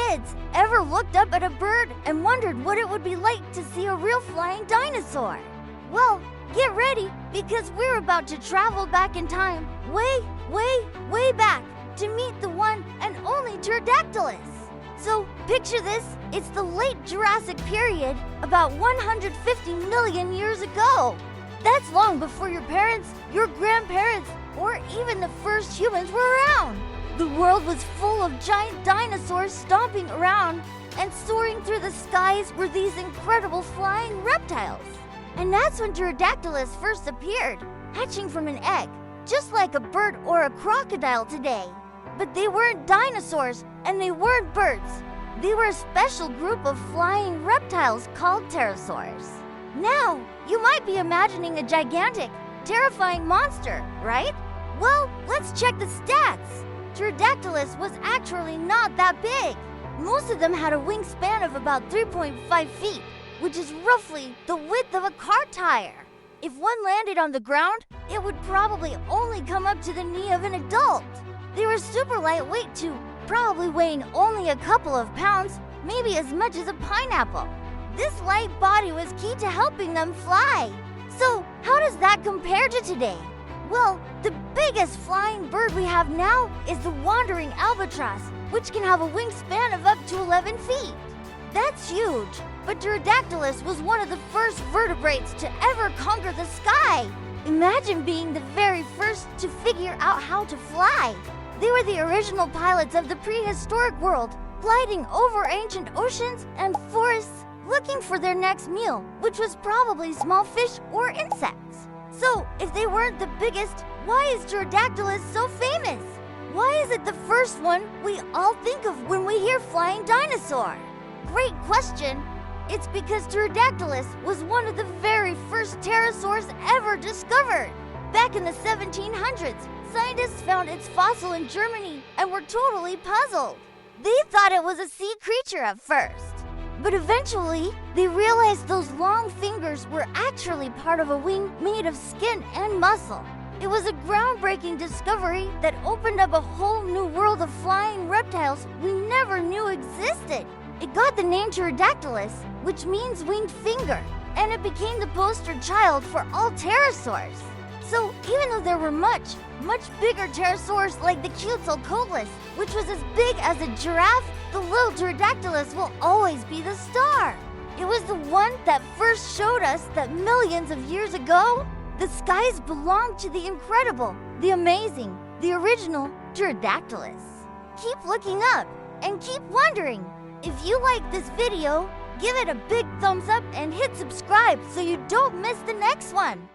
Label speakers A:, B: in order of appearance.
A: kids ever looked up at a bird and wondered what it would be like to see a real flying dinosaur? Well, get ready, because we're about to travel back in time, way back, to meet the one and only pterodactylus. So, picture this, it's the late Jurassic period, about 150 million years ago. That's long before your parents, your grandparents, or even the first humans were around. The world was full of giant dinosaurs stomping around, and soaring through the skies were these incredible flying reptiles. And that's when Pterodactylus first appeared, hatching from an egg, just like a bird or a crocodile today. But they weren't dinosaurs, and they weren't birds. They were a special group of flying reptiles called pterosaurs. Now, you might be imagining a gigantic, terrifying monster, right? Well, let's check the stats. Pterodactylus was actually not that big. Most of them had a wingspan of about 3.5 feet, which is roughly the width of a car tire. If one landed on the ground, it would probably only come up to the knee of an adult. They were super lightweight too, probably weighing only a couple of pounds, maybe as much as a pineapple. This light body was key to helping them fly. So, how does that compare to today? Well, the biggest flying bird we have now is the wandering albatross, which can have a wingspan of up to 11 feet. That's huge, but Pterodactylus was one of the first vertebrates to ever conquer the sky. Imagine being the very first to figure out how to fly. They were the original pilots of the prehistoric world, gliding over ancient oceans and forests, looking for their next meal, which was probably small fish or insects. So, if they weren't the biggest, why is Pterodactylus so famous? Why is it the first one we all think of when we hear flying dinosaur? Great question. It's because Pterodactylus was one of the very first pterosaurs ever discovered. Back in the 1700s, scientists found its fossil in Germany and were totally puzzled. They thought it was a sea creature at first. But eventually, they realized those long fingers were actually part of a wing made of skin and muscle. It was a groundbreaking discovery that opened up a whole new world of flying reptiles we never knew existed. It got the name Pterodactylus, which means winged finger, and it became the poster child for all pterosaurs. So even though there were much bigger pterosaurs like the Quetzalcoatlus, which was as big as a giraffe, the little Pterodactylus will always be the star. It was the one that first showed us that millions of years ago, the skies belonged to the incredible, the amazing, the original Pterodactylus. Keep looking up and keep wondering. If you like this video, give it a big thumbs up and hit subscribe so you don't miss the next one.